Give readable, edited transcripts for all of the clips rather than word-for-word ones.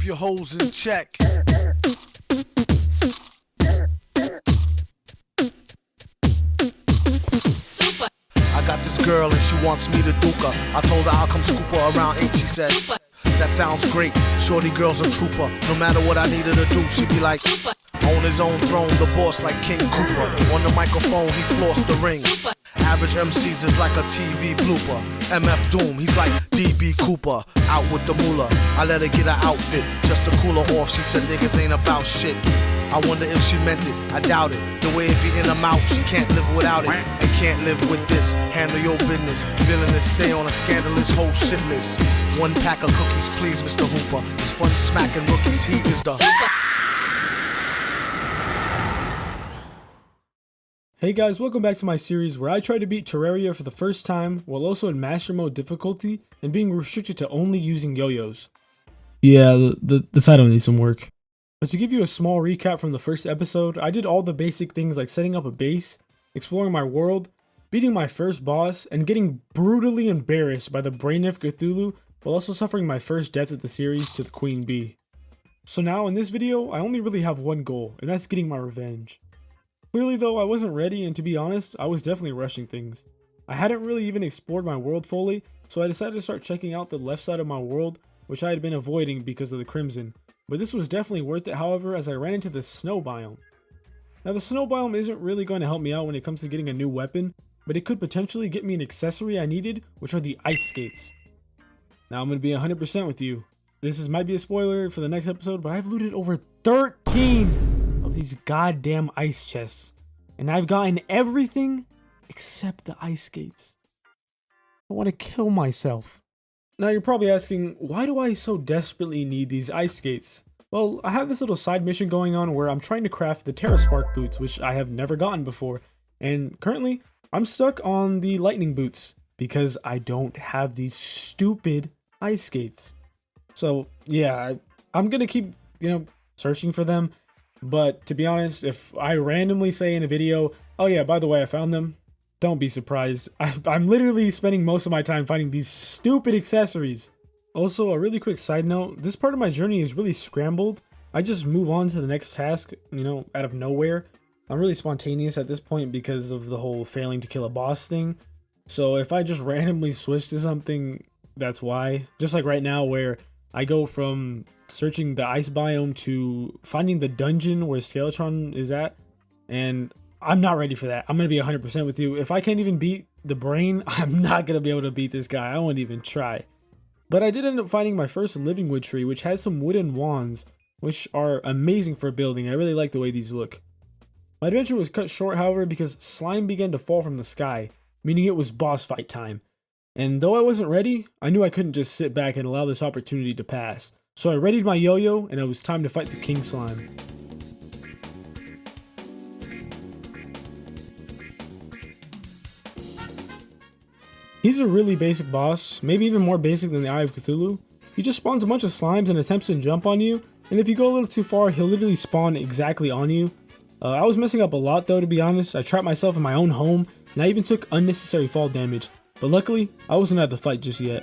keep your hoes in check. I got this girl and she wants me to duke her. I told her I'll come scoop her around 8, she said. That sounds great, shorty girl's a trooper. No matter what I need her to do, she be like, on his own throne, the boss like King Cooper. On the microphone, he flossed the ring. Average MCs is like a TV blooper. MF Doom, he's like DB Cooper. Out with the moolah, I let her get her outfit just to cool her off. She said niggas ain't about shit. I wonder if she meant it, I doubt it. The way it be in her mouth, she can't live without it. And can't live with this, handle your business. Villainous, stay on a scandalous whole shit list. 1 pack of cookies, please, Mr. Hooper. It's fun smacking rookies, he is the... Hey guys, welcome back to my series where I try to beat Terraria for the first time while also in Master Mode difficulty and being restricted to only using yo-yos. Yeah, the title needs some work. But to give you a small recap from the first episode, I did all the basic things like setting up a base, exploring my world, beating my first boss, and getting brutally embarrassed by the brain of Cthulhu while also suffering my first death of the series to the Queen Bee. So now in this video, I only really have one goal, and that's getting my revenge. Clearly though, I wasn't ready, and to be honest, I was definitely rushing things. I hadn't really even explored my world fully, so I decided to start checking out the left side of my world, which I had been avoiding because of the Crimson. But this was definitely worth it, however, as I ran into the snow biome. Now the snow biome isn't really going to help me out when it comes to getting a new weapon, but it could potentially get me an accessory I needed, which are the ice skates. Now I'm going to be 100% with you. This might be a spoiler for the next episode, but I've looted over 13 of these goddamn ice chests, and I've gotten everything except the ice skates. I want to kill myself. Now you're probably asking, why do I so desperately need these ice skates? Well, I have this little side mission going on where I'm trying to craft the TerraSpark boots, which I have never gotten before, and currently I'm stuck on the lightning boots because I don't have these stupid ice skates. So yeah, I'm gonna keep, searching for them. But to be honest, if I randomly say in a video, oh yeah, by the way, I found them, don't be surprised. I'm literally spending most of my time finding these stupid accessories. Also, a really quick side note, this part of my journey is really scrambled. I just move on to the next task, out of nowhere. I'm really spontaneous at this point because of the whole failing to kill a boss thing. So if I just randomly switch to something, that's why. Just like right now where I go from searching the ice biome to finding the dungeon where Skeletron is at, and I'm not ready for that. I'm gonna be 100% with you. If I can't even beat the brain, I'm not gonna be able to beat this guy. I won't even try. But I did end up finding my first living wood tree, which had some wooden wands, which are amazing for building. I really like the way these look. My adventure was cut short, however, because slime began to fall from the sky, meaning it was boss fight time. And though I wasn't ready, I knew I couldn't just sit back and allow this opportunity to pass. So I readied my yo-yo, and it was time to fight the King Slime. He's a really basic boss, maybe even more basic than the Eye of Cthulhu. He just spawns a bunch of slimes and attempts to jump on you, and if you go a little too far, he'll literally spawn exactly on you. I was messing up a lot though, to be honest. I trapped myself in my own home, and I even took unnecessary fall damage, but luckily, I wasn't at the fight just yet.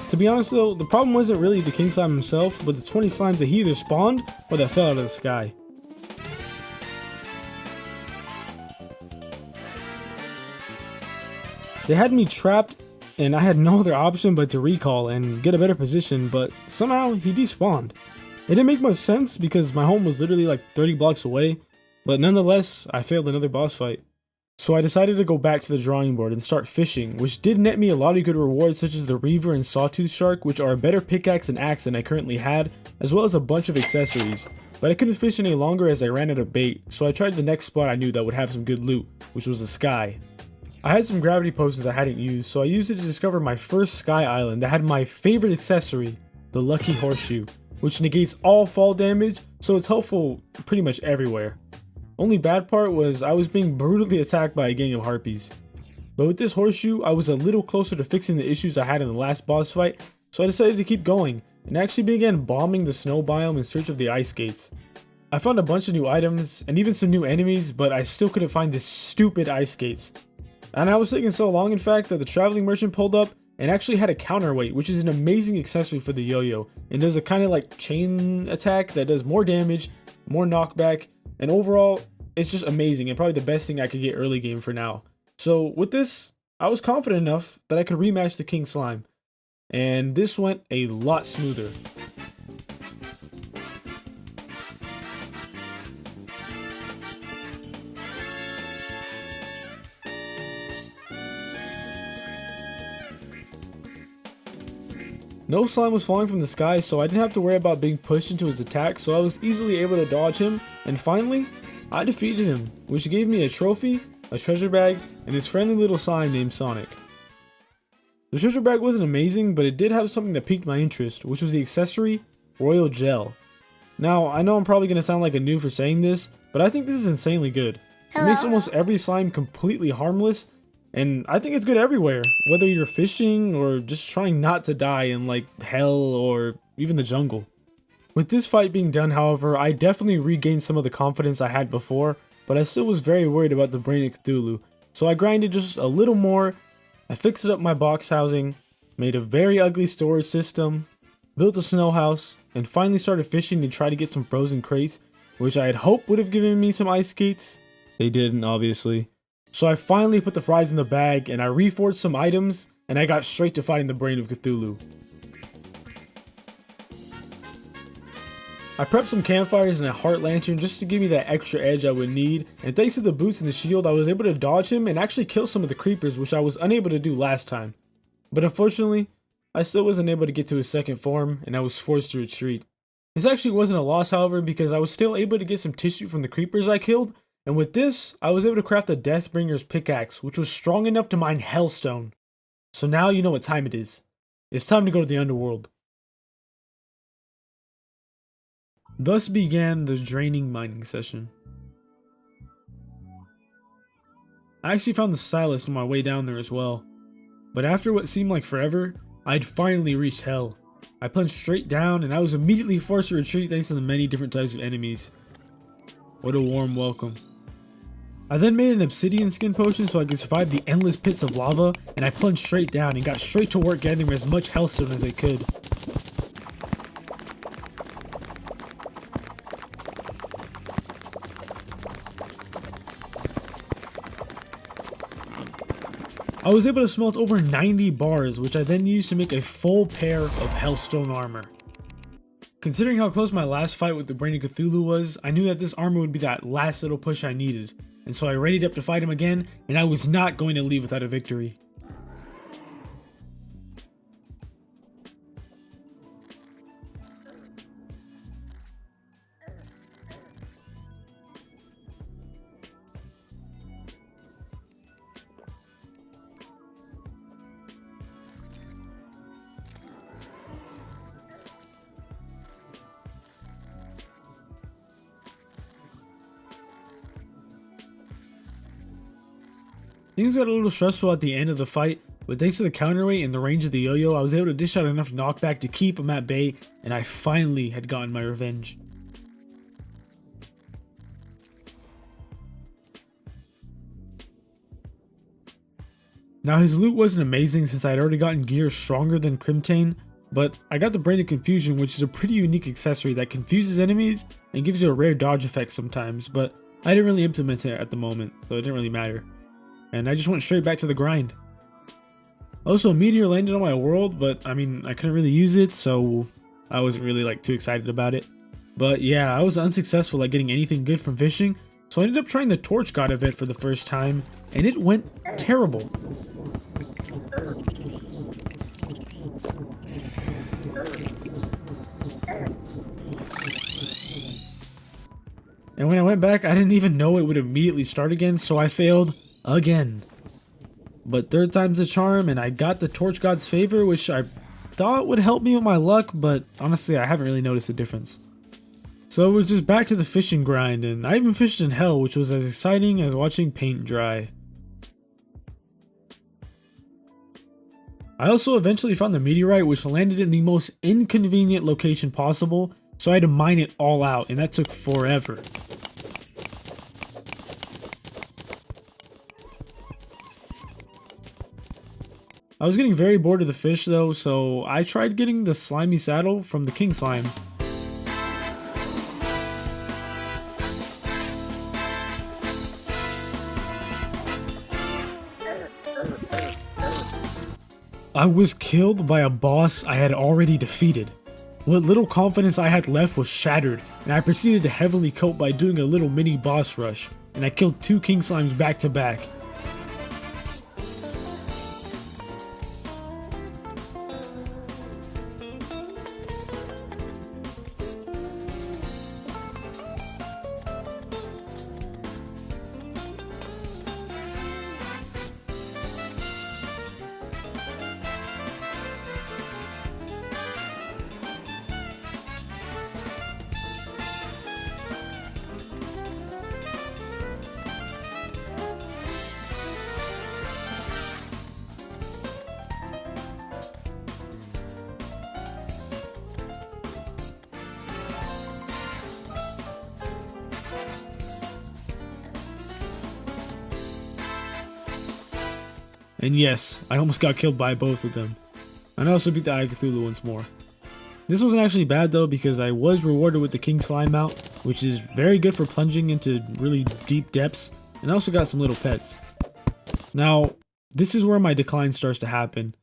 To be honest though, the problem wasn't really the King Slime himself, but the 20 slimes that he either spawned or that fell out of the sky. They had me trapped, and I had no other option but to recall and get a better position, but somehow he despawned. It didn't make much sense because my home was literally like 30 blocks away, but nonetheless, I failed another boss fight. So I decided to go back to the drawing board and start fishing, which did net me a lot of good rewards such as the Reaver and Sawtooth Shark, which are a better pickaxe and axe than I currently had, as well as a bunch of accessories. But I couldn't fish any longer as I ran out of bait, so I tried the next spot I knew that would have some good loot, which was the sky. I had some gravity potions I hadn't used, so I used it to discover my first sky island that had my favorite accessory, the Lucky Horseshoe, which negates all fall damage, so it's helpful pretty much everywhere. Only bad part was I was being brutally attacked by a gang of harpies. But with this horseshoe, I was a little closer to fixing the issues I had in the last boss fight, so I decided to keep going, and actually began bombing the snow biome in search of the ice skates. I found a bunch of new items and even some new enemies, but I still couldn't find the stupid ice skates. And I was taking so long, in fact, that the traveling merchant pulled up and actually had a counterweight, which is an amazing accessory for the yo-yo. And does a kind of like chain attack that does more damage, more knockback, and overall, it's just amazing and probably the best thing I could get early game for now. So with this, I was confident enough that I could rematch the King Slime. And this went a lot smoother. No slime was falling from the sky, so I didn't have to worry about being pushed into his attack, so I was easily able to dodge him, and finally, I defeated him, which gave me a trophy, a treasure bag, and his friendly little slime named Sonic. The treasure bag wasn't amazing, but it did have something that piqued my interest, which was the accessory, Royal Gel. Now, I know I'm probably going to sound like a noob for saying this, but I think this is insanely good. It makes almost every slime completely harmless, and I think it's good everywhere, whether you're fishing or just trying not to die in like hell or even the jungle. With this fight being done, however, I definitely regained some of the confidence I had before, but I still was very worried about the brain of Cthulhu, so I grinded just a little more. I fixed up my box housing, made a very ugly storage system, built a snow house, and finally started fishing to try to get some frozen crates, which I had hoped would have given me some ice skates. They didn't, obviously. So I finally put the fries in the bag, and I reforged some items, and I got straight to fighting the brain of Cthulhu. I prepped some campfires and a heart lantern just to give me that extra edge I would need, and thanks to the boots and the shield, I was able to dodge him and actually kill some of the creepers, which I was unable to do last time. But unfortunately, I still wasn't able to get to his second form, and I was forced to retreat. This actually wasn't a loss, however, because I was still able to get some tissue from the creepers I killed, and with this, I was able to craft a Deathbringer's pickaxe, which was strong enough to mine hellstone. So now you know what time it is. It's time to go to the underworld. Thus began the draining mining session. I actually found the stylist on my way down there as well. But after what seemed like forever, I'd finally reached hell. I plunged straight down and I was immediately forced to retreat thanks to the many different types of enemies. What a warm welcome. I then made an obsidian skin potion so I could survive the endless pits of lava, and I plunged straight down and got straight to work getting as much hellstone as I could. I was able to smelt over 90 bars, which I then used to make a full pair of hellstone armor. Considering how close my last fight with the Brain of Cthulhu was, I knew that this armor would be that last little push I needed, and so I readied up to fight him again, and I was not going to leave without a victory. Things got a little stressful at the end of the fight, but thanks to the counterweight and the range of the yo-yo, I was able to dish out enough knockback to keep him at bay, and I finally had gotten my revenge. Now his loot wasn't amazing since I had already gotten gear stronger than Crimtane, but I got the Brain of Confusion, which is a pretty unique accessory that confuses enemies and gives you a rare dodge effect sometimes, but I didn't really implement it at the moment, so it didn't really matter. And I just went straight back to the grind. Also, a meteor landed on my world, but I mean, I couldn't really use it, so I wasn't really like too excited about it. But yeah, I was unsuccessful at getting anything good from fishing, so I ended up trying the Torch God event for the first time, and it went terrible. And when I went back, I didn't even know it would immediately start again, so I failed again. But third time's a charm, and I got the Torch God's favor, which I thought would help me with my luck, but honestly I haven't really noticed a difference. So it was just back to the fishing grind, and I even fished in hell, which was as exciting as watching paint dry. I also eventually found the meteorite, which landed in the most inconvenient location possible, so I had to mine it all out, and that took forever. I was getting very bored of the fish though, so I tried getting the slimy saddle from the king slime. I was killed by a boss I had already defeated. What little confidence I had left was shattered, and I proceeded to heavily cope by doing a little mini boss rush, and I killed 2 king slimes back to back. And yes, I almost got killed by both of them. And I also beat the Eye of Cthulhu once more. This wasn't actually bad though, because I was rewarded with the King Slime mount, which is very good for plunging into really deep depths, and I also got some little pets. Now, this is where my decline starts to happen.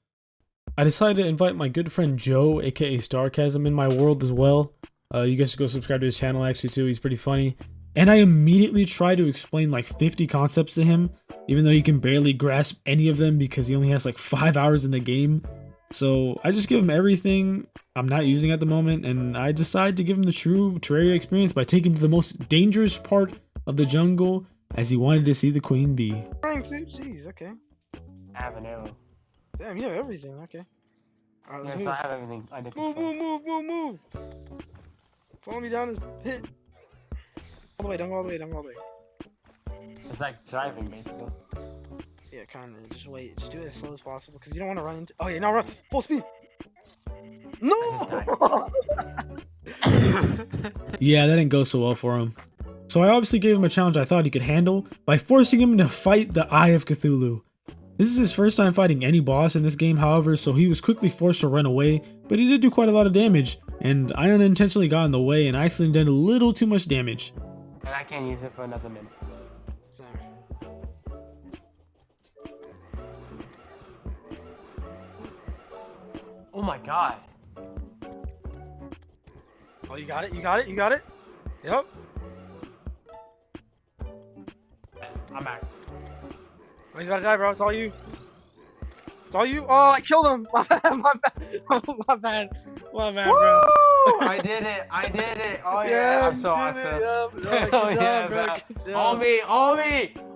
I decided to invite my good friend Joe, aka Starcasm, in my world as well. You guys should go subscribe to his channel actually too, he's pretty funny. And I immediately try to explain like 50 concepts to him, even though he can barely grasp any of them because he only has like 5 hours in the game. So I just give him everything I'm not using at the moment, and I decide to give him the true Terraria experience by taking him to the most dangerous part of the jungle, as he wanted to see the queen bee. Jeez, okay. Avenue. Damn, you have everything, okay. Alright, let's Yes, move. I have everything. I did Move. Follow me down this pit. All the way, don't go all the way, don't go all the way. It's like driving, basically. Yeah, kinda. Just wait. Just do it as slow as possible, because you don't want to run into. Oh yeah, no, run full speed. No. Yeah, that didn't go so well for him. So I obviously gave him a challenge I thought he could handle by forcing him to fight the Eye of Cthulhu. This is his first time fighting any boss in this game, however, so he was quickly forced to run away, but he did do quite a lot of damage, and I unintentionally got in the way and actually did a little too much damage. And I can't use it for another minute. Sorry. Oh my god. Oh, you got it. You got it. You got it. Yep. I'm back. Oh, he's about to die, bro. It's all you. It's all you. Oh, I killed him. My bad. My bad, bro. I did it. Oh yeah, Yeah, I'm so awesome. Yep. Good Oh, job, yeah, bro. bro. Good job.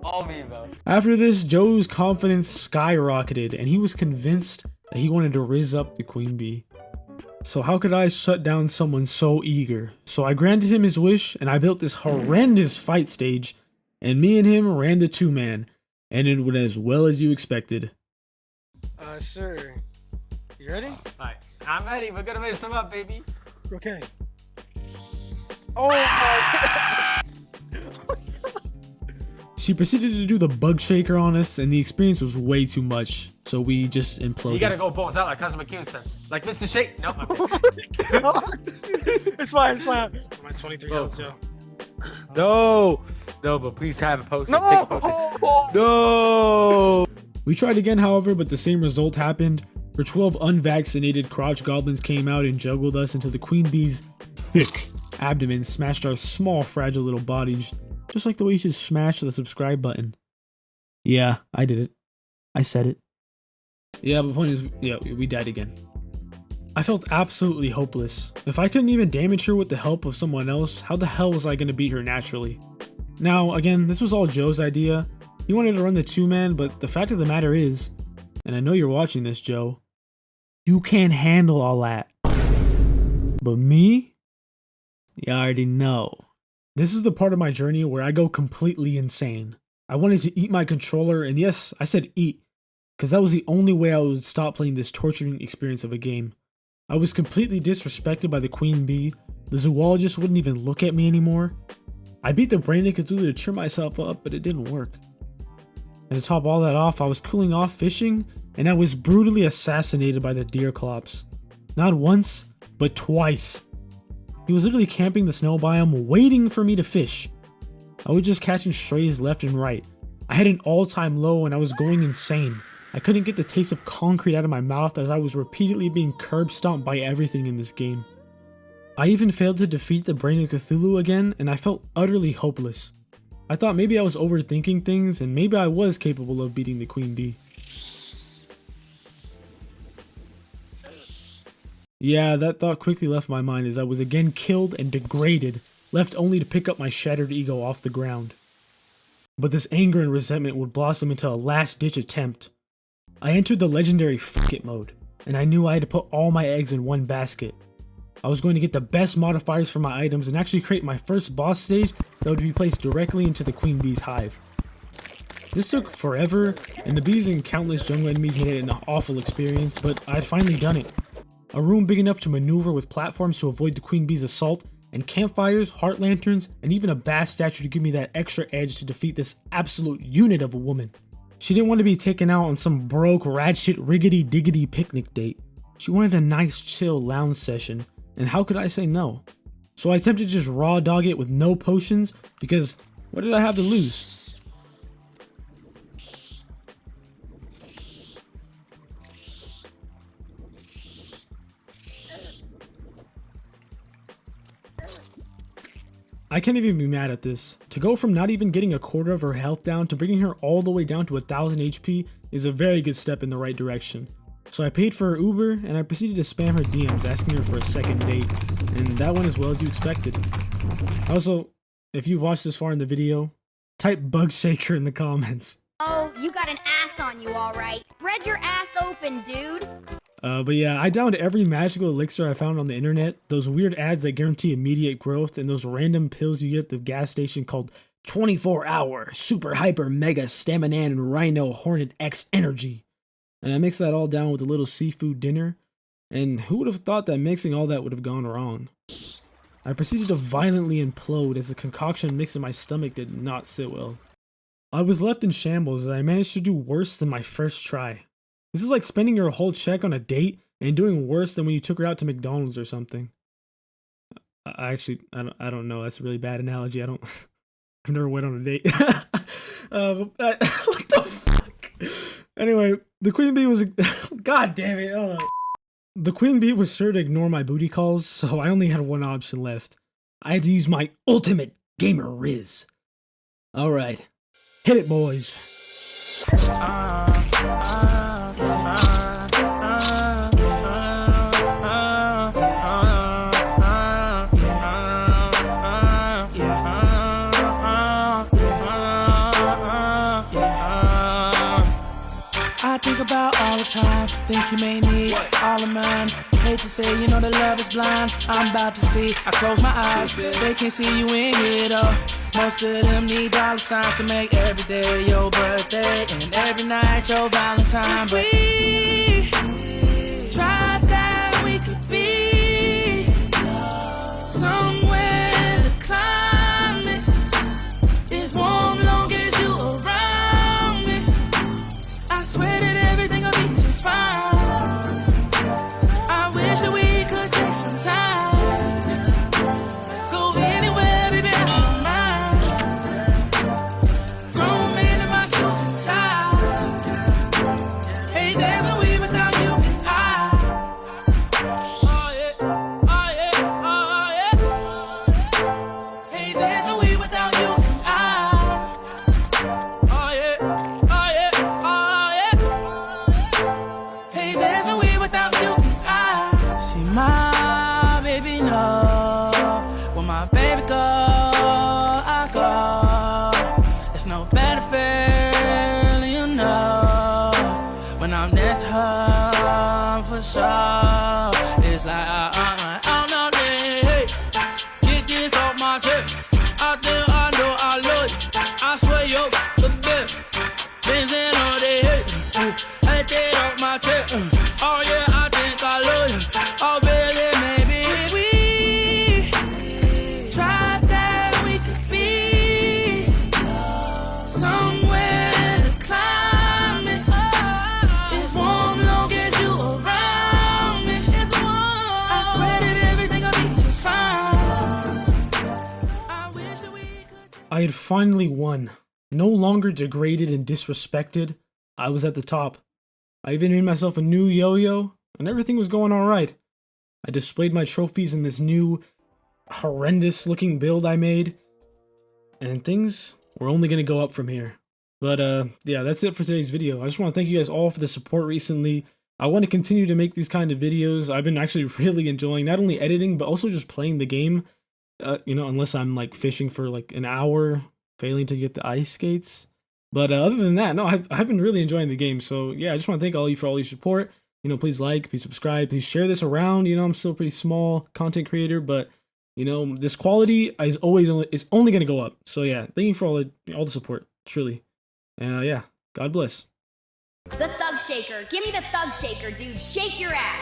All me, bro. After this, Joe's confidence skyrocketed, and he was convinced that he wanted to riz up the queen bee. So how could I shut down someone so eager? So I granted him his wish, and I built this horrendous fight stage, and me and him ran the 2-man, and it went as well as you expected. Sure. You ready? Alright, I'm ready. We're gonna mix them up, baby. Okay. Oh my. She proceeded to do the bug shaker on us, and the experience was way too much, so we just imploded. You gotta go balls out like Customer Q says. Like Mr. Shake. Nope. Okay. It's fine. I'm at 23 health, Joe. No, but please have a potion. No. Take a potion. No. We tried again, however, but the same result happened. Her 12 unvaccinated crotch goblins came out and juggled us until the queen bee's thick abdomen smashed our small, fragile little bodies, just like the way you should smash the subscribe button. Yeah, I did it. I said it. Yeah, but the point is, yeah, we died again. I felt absolutely hopeless. If I couldn't even damage her with the help of someone else, how the hell was I going to beat her naturally? Now, again, this was all Joe's idea. He wanted to run the 2-man, but the fact of the matter is, and I know you're watching this, Joe, you can't handle all that. But me? You already know. This is the part of my journey where I go completely insane. I wanted to eat my controller, and yes, I said eat, because that was the only way I would stop playing this torturing experience of a game. I was completely disrespected by the queen bee, The zoologist wouldn't even look at me anymore. I beat the brain of Cthulhu to cheer myself up, but it didn't work. And to top all that off, I was cooling off fishing, and I was brutally assassinated by the deer clops. Not once, but twice. He was literally camping the snow biome, waiting for me to fish. I was just catching strays left and right. I had an all-time low and I was going insane. I couldn't get the taste of concrete out of my mouth as I was repeatedly being curb stomped by everything in this game. I even failed to defeat the brain of Cthulhu again, and I felt utterly hopeless. I thought maybe I was overthinking things and maybe I was capable of beating the Queen Bee. Yeah, that thought quickly left my mind as I was again killed and degraded, left only to pick up my shattered ego off the ground. But this anger and resentment would blossom into a last-ditch attempt. I entered the legendary fuck it mode, and I knew I had to put all my eggs in one basket. I was going to get the best modifiers for my items and actually create my first boss stage that would be placed directly into the Queen Bee's hive. This took forever, and the bees and countless jungle enemies made it an awful experience, but I had finally done it. A room big enough to maneuver with platforms to avoid the Queen Bee's assault, and campfires, heart lanterns, and even a bass statue to give me that extra edge to defeat this absolute unit of a woman. She didn't want to be taken out on some broke, ratchet, riggedy diggity picnic date. She wanted a nice chill lounge session, and how could I say no? So I attempted to just raw dog it with no potions, because what did I have to lose? I can't even be mad at this. To go from not even getting a quarter of her health down to bringing her all the way down to 1000 HP is a very good step in the right direction. So I paid for her Uber and I proceeded to spam her DMs asking her for a second date, and that went as well as you expected. Also, if you've watched this far in the video, type bug shaker in the comments. Oh, you got an ass on you, alright. Spread your ass open, dude. But yeah, I downed every magical elixir I found on the internet, those weird ads that guarantee immediate growth, and those random pills you get at the gas station called 24-hour Super Hyper Mega Staminan Rhino Hornet X Energy. And I mixed that all down with a little seafood dinner, and who would have thought that mixing all that would have gone wrong? I proceeded to violently implode as the concoction mixed in my stomach did not sit well. I was left in shambles as I managed to do worse than my first try. This is like spending your whole check on a date and doing worse than when you took her out to McDonald's or something. I don't know. That's a really bad analogy. I've never went on a date. What the fuck? Anyway, the Queen Bee was, god damn it. Hold on. The Queen Bee was sure to ignore my booty calls, so I only had one option left. I had to use my ultimate gamer riz. Alright, hit it, boys. I think about all the time, think you may need all of mine. Hate to say, you know that love is blind. I'm about to see, I close my eyes, they can't see you in here though. Most of them need dollar signs to make every day your birthday and every night your Valentine. But we tried that we could be somewhere the climate is warm long as you around me. I swear that everything will be just fine. I wish that we could take some time. Go anywhere, baby, I don't mind. Grown man in my suit and tie. Hey, there's no way without you and I. Oh yeah, oh yeah, oh yeah. Hey, there's no way without you and I. Oh yeah, oh yeah, oh yeah. Hey, there's no way without you and I. See my baby know where my baby go, I go. There's no better feeling, you know, when I'm next to her for sure. It's like I'm not hey, get this off my chest. I think I know I love you. I swear you're the best. Benzin all day, I get off my chest. Oh yeah, I think I love you. Oh baby, maybe we I had finally won. No longer degraded and disrespected. I was at the top. I even made myself a new yo-yo, and everything was going alright. I displayed my trophies in this new, horrendous looking build I made, and things were only gonna go up from here. But yeah, that's it for today's video. I just want to thank you guys all for the support recently. I want to continue to make these kind of videos. I've been actually really enjoying not only editing, but also just playing the game. You know, unless I'm like fishing for like an hour, failing to get the ice skates. But other than that, no, I've been really enjoying the game. So yeah, I just want to thank all of you for all your support. You know, please like, please subscribe, please share this around. You know, I'm still a pretty small content creator, but you know, this quality is only going to go up. So yeah, thank you for all the support, truly. And yeah, God bless. The Thug Shaker. Give me the Thug Shaker, dude. Shake your ass.